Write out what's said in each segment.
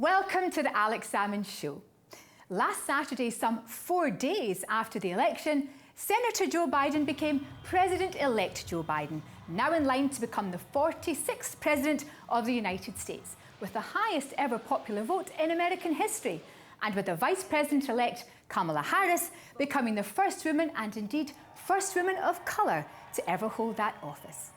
Welcome to the Alex Salmond Show. Last Saturday, some 4 days after the election, Senator Joe Biden became President-elect Joe Biden, now in line to become the 46th President of the United States, with the highest ever popular vote in American history, and with the Vice President-elect Kamala Harris becoming the first woman, and indeed first woman of colour, to ever hold that office.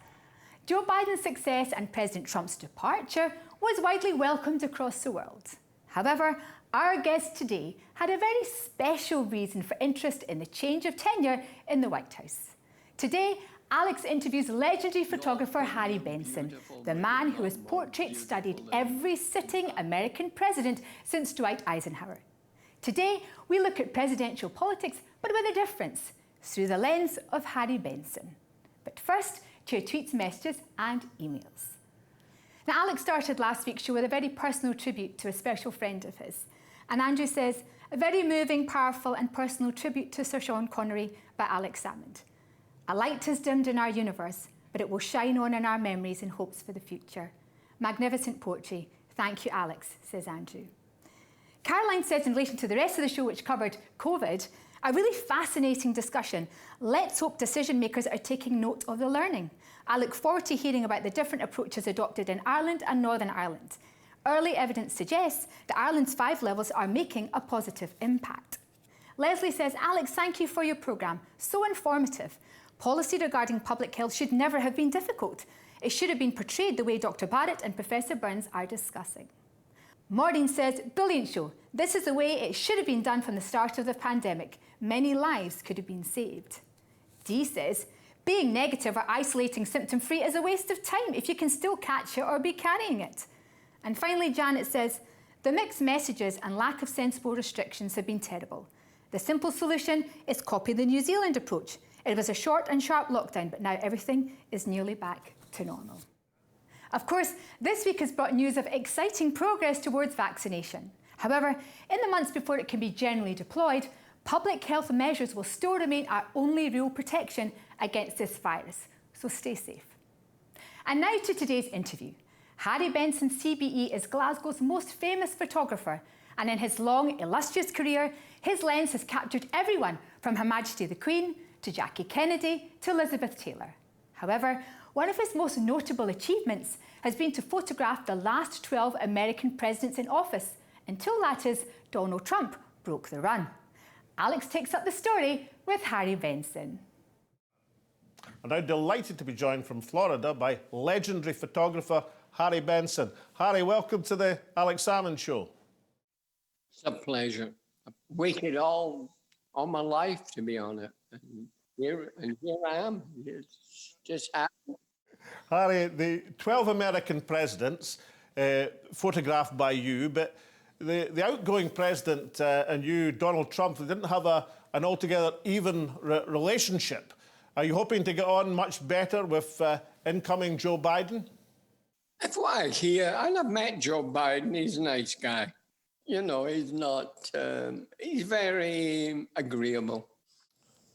Joe Biden's success and President Trump's departure was widely welcomed across the world. However, our guest today had a very special reason for interest in the change of tenure in the White House. Today, Alex interviews legendary photographer Harry Benson, the man who has portrait studied every sitting American president since Dwight Eisenhower. Today, we look at presidential politics, but with a difference, through the lens of Harry Benson. But first, to your tweets, messages and emails. Now, Alex started last week's show with a very personal tribute to a special friend of his. And Andrew says, a very moving, powerful and personal tribute to Sir Sean Connery by Alex Salmond. A light has dimmed in our universe, but it will shine on in our memories and hopes for the future. Magnificent poetry. Thank you, Alex, says Andrew. Caroline says, in relation to the rest of the show, which covered COVID, a really fascinating discussion. Let's hope decision makers are taking note of the learning. I look forward to hearing about the different approaches adopted in Ireland and Northern Ireland. Early evidence suggests that Ireland's 5 levels are making a positive impact. Leslie says, Alex, thank you for your programme. So informative. Policy regarding public health should never have been difficult. It should have been portrayed the way Dr. Barrett and Professor Burns are discussing. Maureen says, brilliant show. This is the way it should have been done from the start of the pandemic. Many lives could have been saved. Dee says, being negative or isolating symptom-free is a waste of time if you can still catch it or be carrying it. And finally, Janet says, the mixed messages and lack of sensible restrictions have been terrible. The simple solution is copy the New Zealand approach. It was a short and sharp lockdown, but now everything is nearly back to normal. Of course, this week has brought news of exciting progress towards vaccination. However, in the months before it can be generally deployed, public health measures will still remain our only real protection against this virus, so stay safe. And now to today's interview. Harry Benson CBE is Glasgow's most famous photographer, and in his long, illustrious career, his lens has captured everyone from Her Majesty the Queen to Jackie Kennedy to Elizabeth Taylor. However, one of his most notable achievements has been to photograph the last 12 American presidents in office, until that is, Donald Trump broke the run. Alex takes up the story with Harry Benson. I'm now delighted to be joined from Florida by legendary photographer Harry Benson. Harry, welcome to the Alex Salmond Show. It's a pleasure. I've waited all my life to be on it. And here I am. It's just happened. Harry, the 12 American presidents photographed by you, but the outgoing president and you, Donald Trump, they didn't have an altogether even relationship. Are you hoping to get on much better with incoming Joe Biden? If I hear, and I've met Joe Biden, he's a nice guy. You know, he's not, he's very agreeable.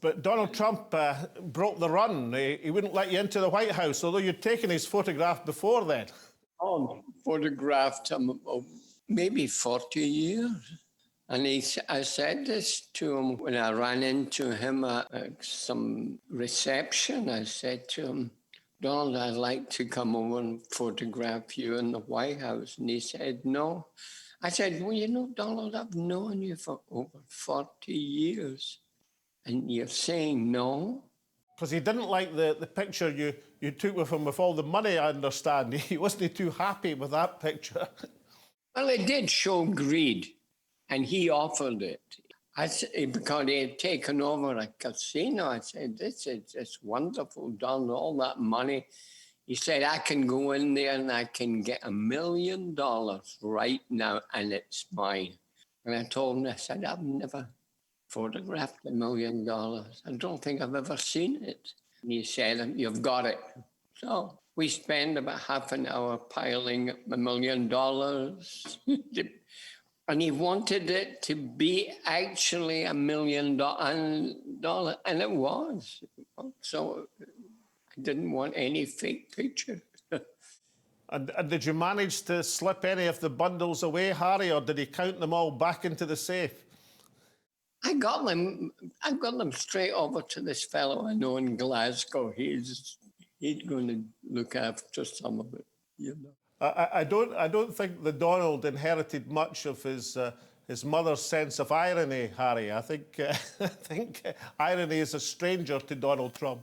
But Donald Trump broke the run. He wouldn't let you into the White House, although you'd taken his photograph before then. Oh, photographed him maybe 40 years. And I said this to him when I ran into him at some reception. I said to him, Donald, I'd like to come over and photograph you in the White House. And he said, no. I said, well, you know, Donald, I've known you for over 40 years. And you're saying no? Because he didn't like the picture you took with him with all the money, I understand. He wasn't too happy with that picture. Well, it did show greed, and he offered it. Because he had taken over a casino, I said, this is wonderful, Donald, all that money. He said, I can go in there and I can get $1 million right now, and it's mine. And I told him, I said, I've never photographed $1 million. I don't think I've ever seen it. And he said, you've got it. So we spent about half an hour piling up $1 million. And he wanted it to be actually $1 million, and it was. So I didn't want any fake picture. And did you manage to slip any of the bundles away, Harry, or did he count them all back into the safe? I got them straight over to this fellow I know in Glasgow. He's going to look after some of it, you know. I don't think the Donald inherited much of his mother's sense of irony, Harry. I think irony is a stranger to Donald Trump.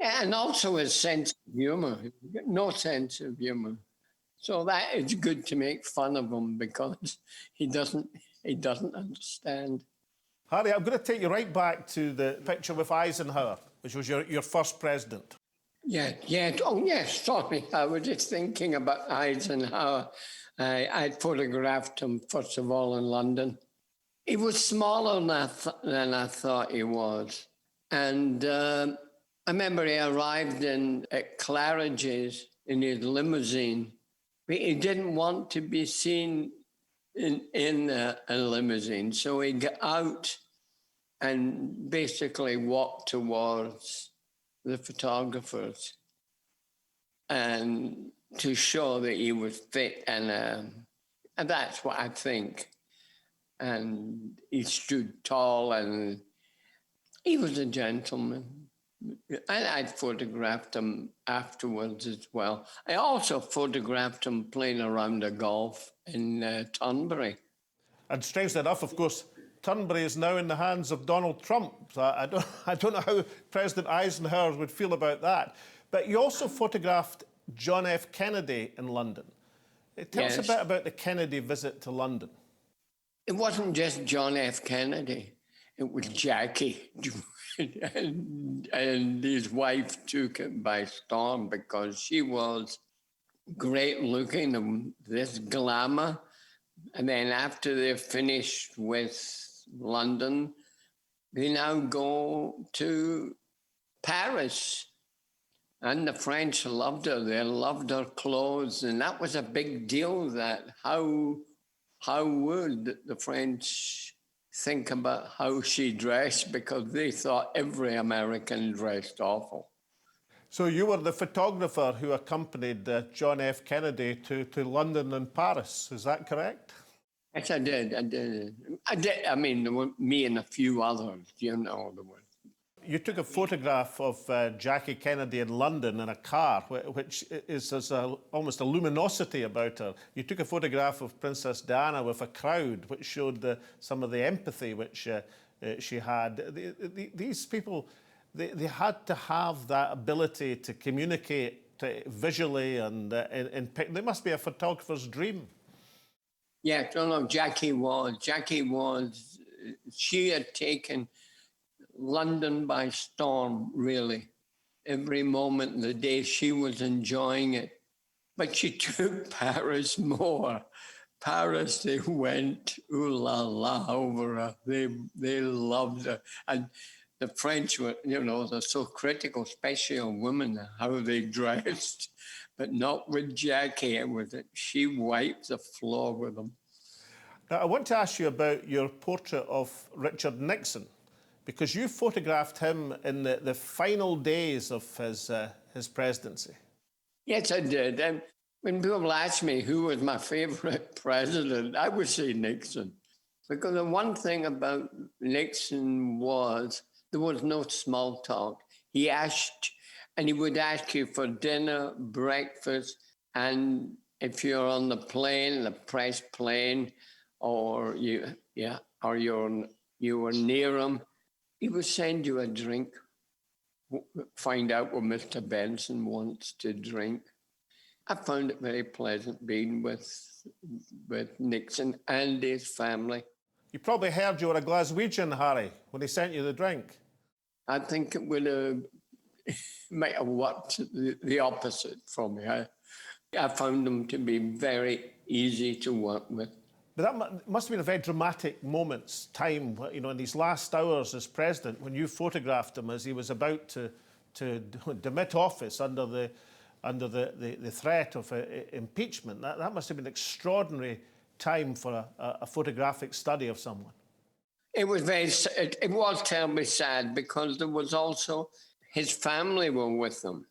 Yeah, and also his sense of humour. No sense of humour. So that is good to make fun of him because he doesn't understand. Harry, I'm going to take you right back to the picture with Eisenhower, which was your first president. Yeah. Oh, yes, sorry. I was just thinking about Eisenhower. I photographed him, first of all, in London. He was smaller than I thought he was. And I remember he arrived at Claridge's in his limousine. But he didn't want to be seen in a limousine. So he got out and basically walked towards the photographers and to show that he was fit, and that's what I think. And he stood tall, and he was a gentleman. And I photographed him afterwards as well. I also photographed him playing around a golf in Turnberry. And strangely enough, of course, Turnberry is now in the hands of Donald Trump. So I don't know how President Eisenhower would feel about that. But you also photographed John F. Kennedy in London. Tell us a bit about the Kennedy visit to London. It wasn't just John F. Kennedy. It was Jackie. and his wife took it by storm because she was great looking and this glamour. And then after they're finished with London, they now go to Paris. And the French loved her. They loved her clothes. And that was a big deal, that how would the French think about how she dressed, because they thought every American dressed awful. So you were the photographer who accompanied John F. Kennedy to London and Paris, is that correct? Yes, I did. I mean, there were me and a few others, you know. You took a photograph of Jackie Kennedy in London in a car, which has almost a luminosity about her. You took a photograph of Princess Diana with a crowd, which showed some of the empathy which she had. These people, they had to have that ability to communicate visually, and they must be a photographer's dream. Yeah, no, Jackie was. She had taken London by storm, really. Every moment of the day she was enjoying it. But she took Paris more. Paris, they went ooh la la over her. They loved her. And the French were, you know, they're so critical, especially on women, how they dressed. But not with Jackie. She wiped the floor with them. Now, I want to ask you about your portrait of Richard Nixon, because you photographed him in the final days of his presidency. Yes, I did. And when people ask me who was my favorite president, I would say Nixon. Because the one thing about Nixon was there was no small talk. He would ask you for dinner, breakfast, and if you're on the plane, the press plane, or you were near him, he would send you a drink, find out what Mr. Benson wants to drink. I found it very pleasant being with Nixon and his family. You probably heard you were a Glaswegian, Harry, when he sent you the drink. I think it might have worked the opposite for me. I found them to be very easy to work with. But that must have been a very dramatic time, you know, in these last hours as president, when you photographed him as he was about to demit office under the threat of impeachment. That must have been an extraordinary time for a photographic study of someone. It was terribly sad, because there was also his family were with them.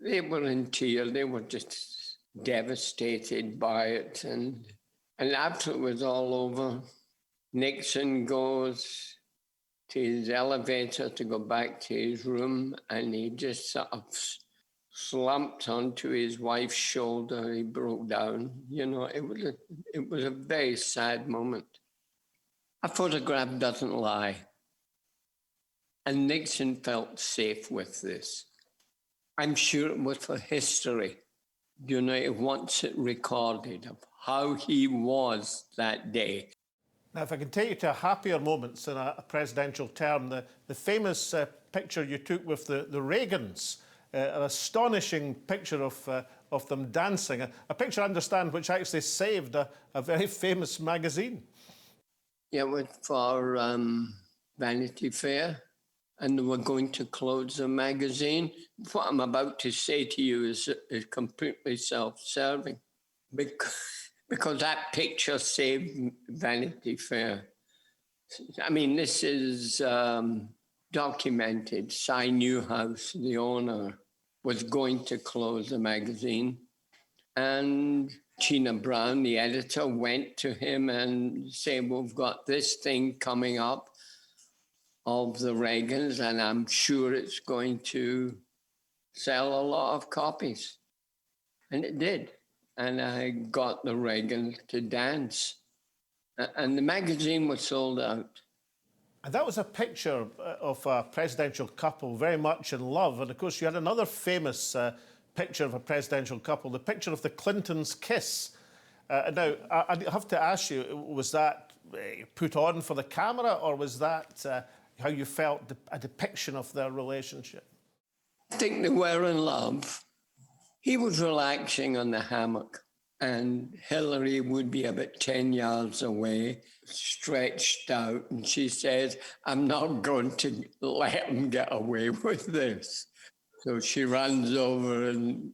They were in tears. They were just devastated by it. And after it was all over, Nixon goes to his elevator to go back to his room, and he just sort of slumped onto his wife's shoulder. He broke down. You know, it was a very sad moment. A photograph doesn't lie. And Nixon felt safe with this. I'm sure it was for history. You know, it wants it recorded of how he was that day. Now, if I can take you to happier moments in a presidential term, the famous picture you took with the Reagans, an astonishing picture of them dancing, a picture, I understand, which actually saved a very famous magazine. Yeah, it was for Vanity Fair, and they were going to close the magazine. What I'm about to say to you is completely self-serving, because that picture saved Vanity Fair. I mean, this is documented. Cy Newhouse, the owner, was going to close the magazine. And Tina Brown, the editor, went to him and said, we've got this thing coming up of the Reagans, and I'm sure it's going to sell a lot of copies. And it did. And I got the Reagans to dance. And the magazine was sold out. And that was a picture of a presidential couple very much in love. And of course, you had another famous picture of a presidential couple, the picture of the Clintons' kiss. Now, I have to ask you, was that put on for the camera, or was that how you felt, a depiction of their relationship? I think they were in love. He was relaxing on the hammock, and Hillary would be about 10 yards away, stretched out, and she says, I'm not going to let him get away with this. So she runs over and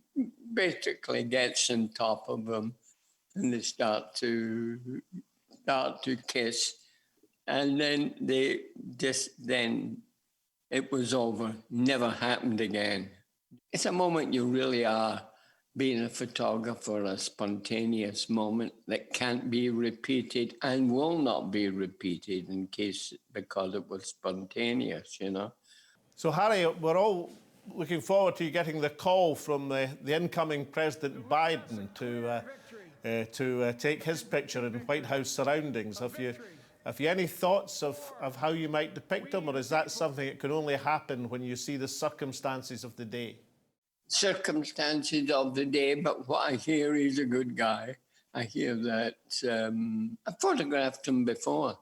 basically gets on top of him, and they start to kiss. And then it was over, never happened again. It's a moment you really are, being a photographer, a spontaneous moment that can't be repeated and will not be repeated because it was spontaneous, you know. So, Harry, we're all looking forward to you getting the call from the incoming President Biden to take his picture in White House surroundings. Have you any thoughts of how you might depict him, or is that something that can only happen when you see the circumstances of the day? Circumstances of the day, but what I hear, he's a good guy. I hear that I photographed him before,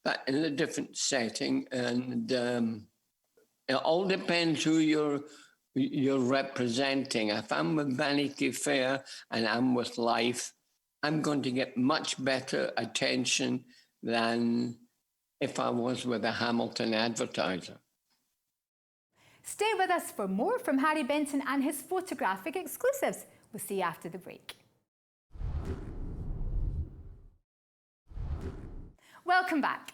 but in a different setting, and it all depends who you're representing. If I'm with Vanity Fair and I'm with Life, I'm going to get much better attention than if I was with a Hamilton Advertiser. Stay with us for more from Harry Benson and his photographic exclusives. We'll see you after the break. Welcome back.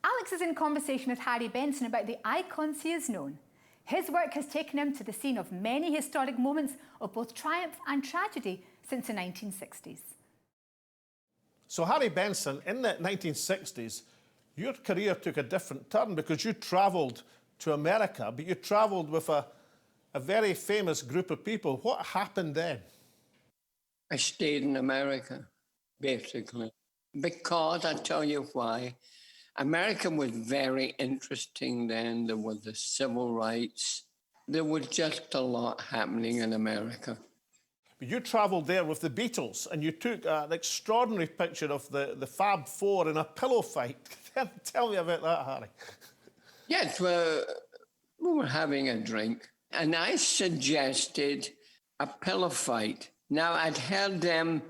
Alex is in conversation with Harry Benson about the icons he has known. His work has taken him to the scene of many historic moments of both triumph and tragedy since the 1960s. So, Harry Benson, in the 1960s, your career took a different turn because you travelled to America, but you travelled with a very famous group of people. What happened then? I stayed in America, basically, because I tell you why. America was very interesting then. There was the civil rights. There was just a lot happening in America. But you travelled there with the Beatles, and you took an extraordinary picture of the Fab Four in a pillow fight. Tell me about that, Harry. Yes, we were having a drink, and I suggested a pillow fight. Now, I'd heard them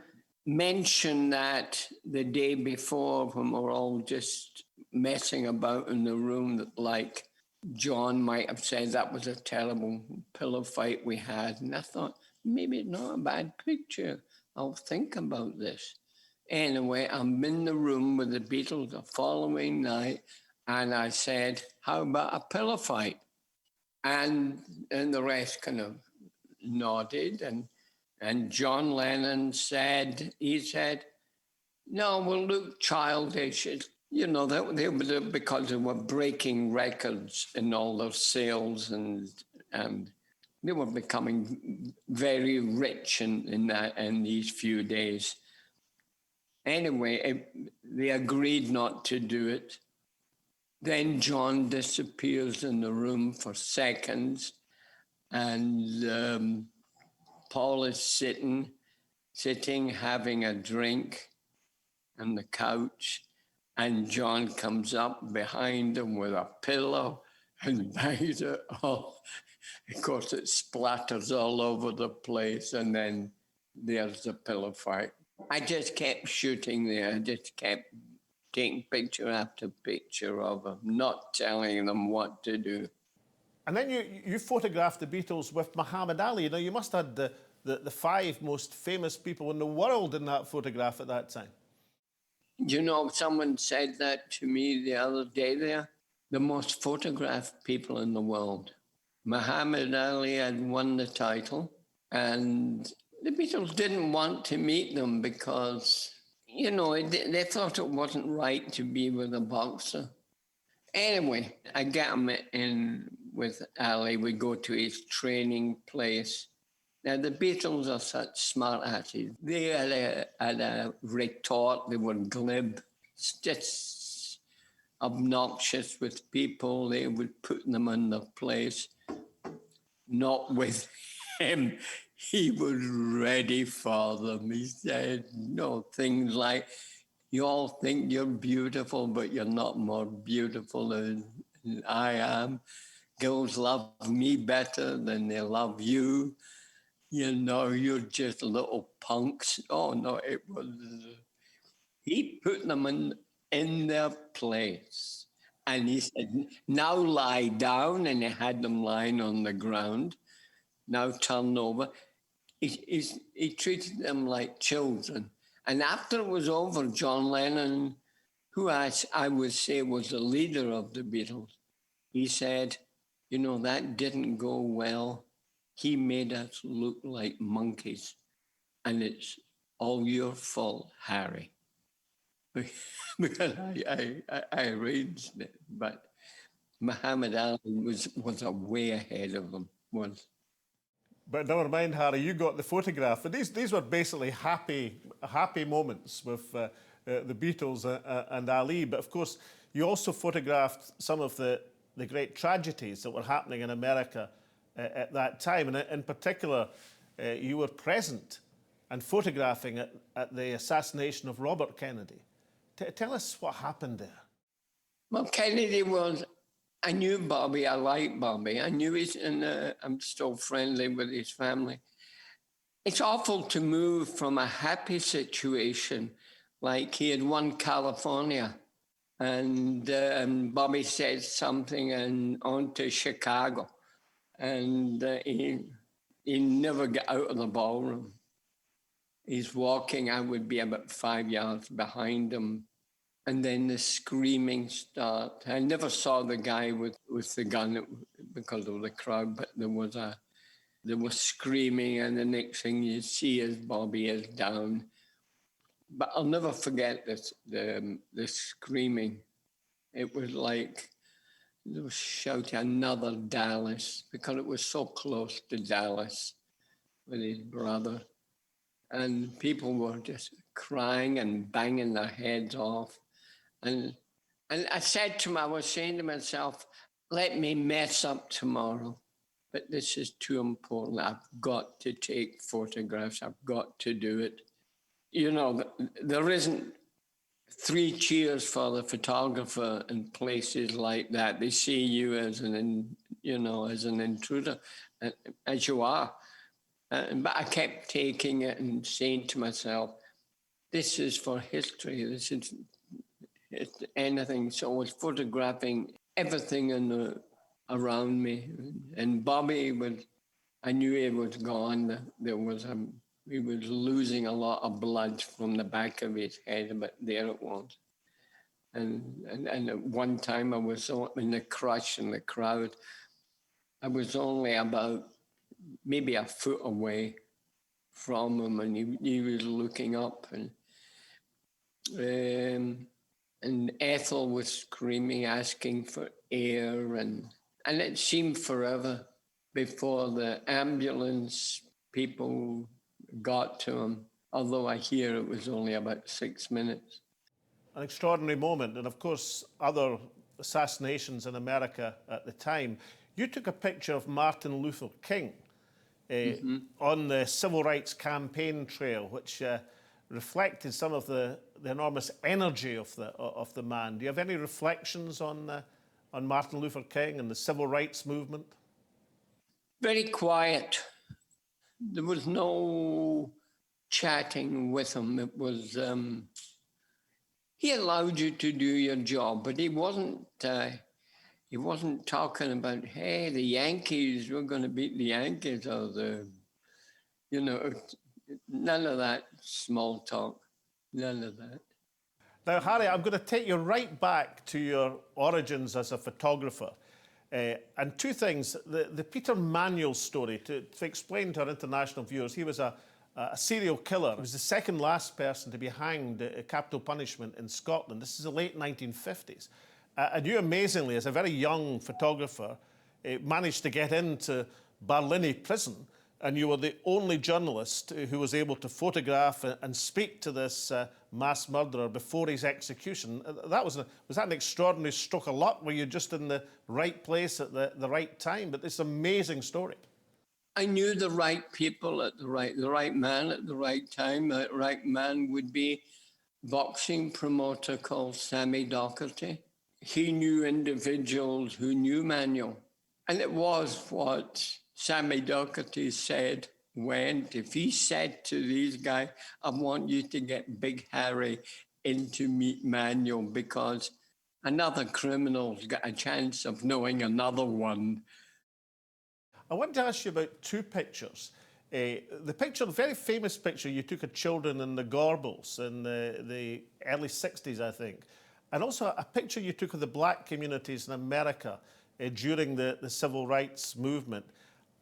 mention that the day before when we were all just messing about in the room, that, like, John might have said that was a terrible pillow fight we had. And I thought, maybe it's not a bad picture. I'll think about this. Anyway, I'm in the room with the Beatles the following night, and I said, how about a pillow fight? And the rest kind of nodded, and And John Lennon said, no, we'll look childish. You know, because they were breaking records in all their sales, and they were becoming very rich in these few days. Anyway, they agreed not to do it. Then John disappears in the room for seconds, and Paul is sitting having a drink on the couch, and John comes up behind him with a pillow and bangs it off. Of course, it splatters all over the place, and then there's the pillow fight. I just kept shooting there. I just kept taking picture after picture of them, not telling them what to do. And then you photographed the Beatles with Muhammad Ali. Now, you must have had the 5 most famous people in the world in that photograph at that time. You know, someone said that to me the other day there. The most photographed people in the world. Muhammad Ali had won the title, and the Beatles didn't want to meet them because, you know, they thought it wasn't right to be with a boxer. Anyway, I get him in with Ali. We go to his training place. Now, the Beatles are such smart asses. They had a retort. They were glib, just obnoxious with people. They would put them in their place. Not with him. He was ready for them. He said, no, things like, you all think you're beautiful, but you're not more beautiful than I am. Girls love me better than they love you. You know, you're just little punks. Oh, no, it was... He put them in their place. And he said, now lie down. And he had them lying on the ground. Now turn over. He treated them like children. And after it was over, John Lennon, who I would say was the leader of the Beatles, he said, you know, that didn't go well. He made us look like monkeys. And it's all your fault, Harry. Because I arranged it. But Muhammad Ali was a way ahead of them. But never mind, Harry, you got the photograph. But these were basically happy moments with the Beatles and Ali. But of course, you also photographed some of the great tragedies that were happening in America at that time. And in particular, you were present and photographing at the assassination of Robert Kennedy. Tell us what happened there. Well, Kennedy was... I knew Bobby. I liked Bobby. I knew I'm still friendly with his family. It's awful to move from a happy situation, like he had won California, and Bobby said something and on to Chicago, and he never got out of the ballroom. He's walking. I would be about 5 yards behind him. And then the screaming started. I never saw the guy with the gun because of the crowd, but there was screaming, and the next thing you see is Bobby is down. But I'll never forget the screaming. It was like they were shouting another Dallas, because it was so close to Dallas with his brother. And people were just crying and banging their heads off. And I said to him, I was saying to myself, let me mess up tomorrow, but this is too important. I've got to take photographs. I've got to do it. You know, there isn't 3 cheers for the photographer in places like that. They see you as an intruder, as you are. But I kept taking it and saying to myself, this is for history. This is anything. So I was photographing everything around me. And Bobby I knew he was gone. He was losing a lot of blood from the back of his head, but there it was. And at one time I was in the crush in the crowd. I was only about maybe a foot away. from him, and he was looking up, and Ethel was screaming, asking for air, and it seemed forever before the ambulance people got to him, although I hear it was only about 6 minutes. An extraordinary moment, and of course, other assassinations in America at the time. You took a picture of Martin Luther King on the civil rights campaign trail, which reflected some of the enormous energy of the man. Do you have any reflections on Martin Luther King and the civil rights movement? Very quiet. There was no chatting with him. It was he allowed you to do your job, but he wasn't talking about, hey, the Yankees, we're going to beat the Yankees, or none of that small talk, none of that. Now, Harry, I'm going to take you right back to your origins as a photographer. And two things. The Peter Manuel story, to explain to our international viewers, he was a serial killer. He was the second last person to be hanged at capital punishment in Scotland. This is the late 1950s. And you, amazingly, as a very young photographer, managed to get into Barlinnie prison, and you were the only journalist who was able to photograph and speak to this mass murderer before his execution. Was that an extraordinary stroke of luck? Were you just in the right place at the right time? But it's an amazing story. I knew the right people at the right man at the right time. The right man would be boxing promoter called Sammy Docherty. He knew individuals who knew Manuel. And it was what Sammy Docherty said went. If he said to these guys, I want you to get Big Harry in to meet Manuel, because another criminal's got a chance of knowing another one. I want to ask you about two pictures. The picture, the very famous picture you took of children in the Gorbals in the early 60s, I think. And also a picture you took of the black communities in America during the civil rights movement.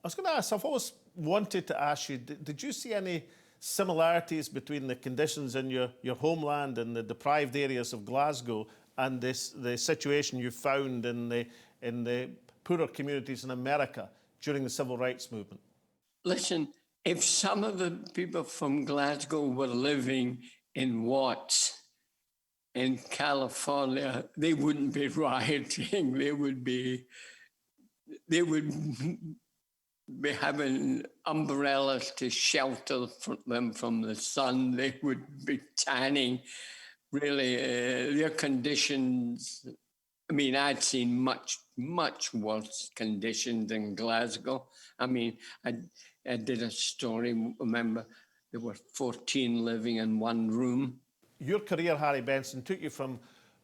I was going to ask, I've always wanted to ask you, did you see any similarities between the conditions in your homeland and the deprived areas of Glasgow and the situation you found in the poorer communities in America during the civil rights movement? Listen, if some of the people from Glasgow were living in Watts in California, they wouldn't be rioting. They would be having umbrellas to shelter them from the sun. They would be tanning. Really, their conditions. I mean, I'd seen much, much worse conditions in Glasgow. I mean, I did a story, remember, there were 14 living in one room. Your career, Harry Benson, took you from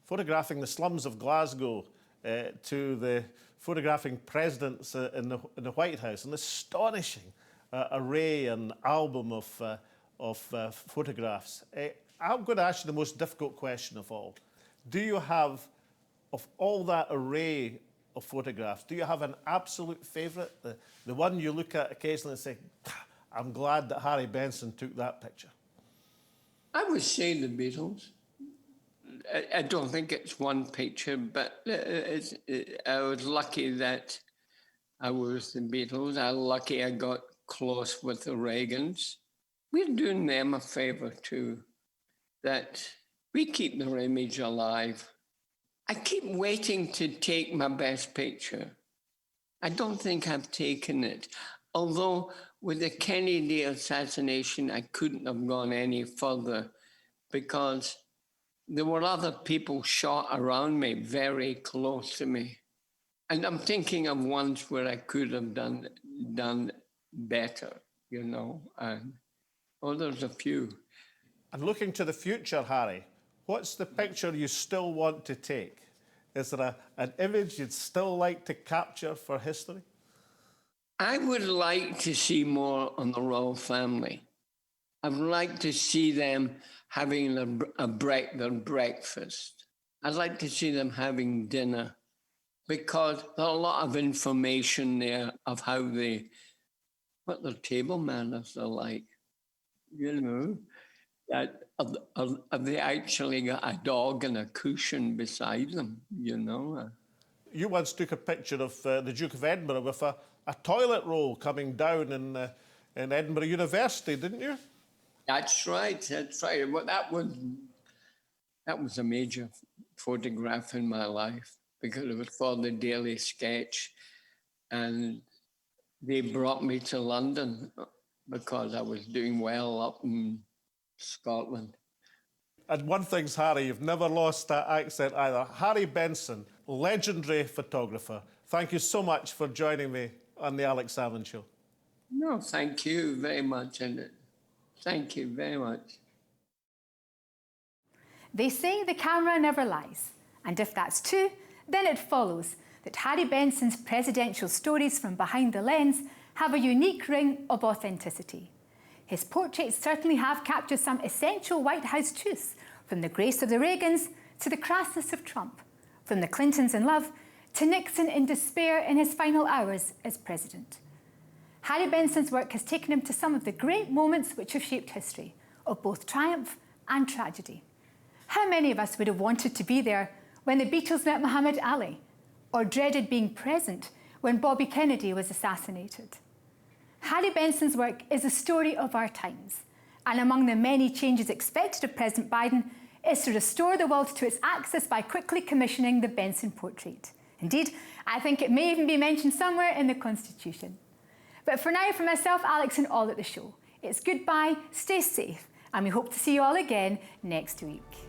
photographing the slums of Glasgow to the photographing presidents in the White House, an astonishing array and album of photographs. I'm going to ask you the most difficult question of all. Do you have, of all that array of photographs, do you have an absolute favourite? The one you look at occasionally and say, I'm glad that Harry Benson took that picture? I would say the Beatles. I don't think it's one picture, but I was lucky that I was the Beatles. I was lucky I got close with the Reagans. We're doing them a favour too, that we keep their image alive. I keep waiting to take my best picture. I don't think I've taken it. Although with the Kennedy assassination, I couldn't have gone any further because there were other people shot around me, very close to me. And I'm thinking of ones where I could have done better, you know. And there's a few. And looking to the future, Harry, what's the picture you still want to take? Is there an image you'd still like to capture for history? I would like to see more on the royal family. I would like to see them having their breakfast. I'd like to see them having dinner, because there's a lot of information there of what their table manners are like. you know, that have they actually got a dog and a cushion beside them, you know? You once took a picture of the Duke of Edinburgh with a toilet roll coming down in Edinburgh University, didn't you? That's right, that's right. Well, that was a major photograph in my life because it was for the Daily Sketch, and they brought me to London because I was doing well up in Scotland. And one thing's, Harry, you've never lost that accent either. Harry Benson, legendary photographer. Thank you so much for joining me on the Alex Salmond Show. No, thank you very much, and thank you very much. They say the camera never lies, and if that's true, then it follows that Harry Benson's presidential stories from behind the lens have a unique ring of authenticity. His portraits certainly have captured some essential White House truths, from the grace of the Reagans to the crassness of Trump, from the Clintons in love to Nixon in despair in his final hours as president. Harry Benson's work has taken him to some of the great moments which have shaped history, of both triumph and tragedy. How many of us would have wanted to be there when the Beatles met Muhammad Ali, or dreaded being present when Bobby Kennedy was assassinated? Harry Benson's work is a story of our times, and among the many changes expected of President Biden is to restore the world to its axis by quickly commissioning the Benson portrait. Indeed, I think it may even be mentioned somewhere in the Constitution. But for now, from myself, Alex, and all at the show, it's goodbye, stay safe, and we hope to see you all again next week.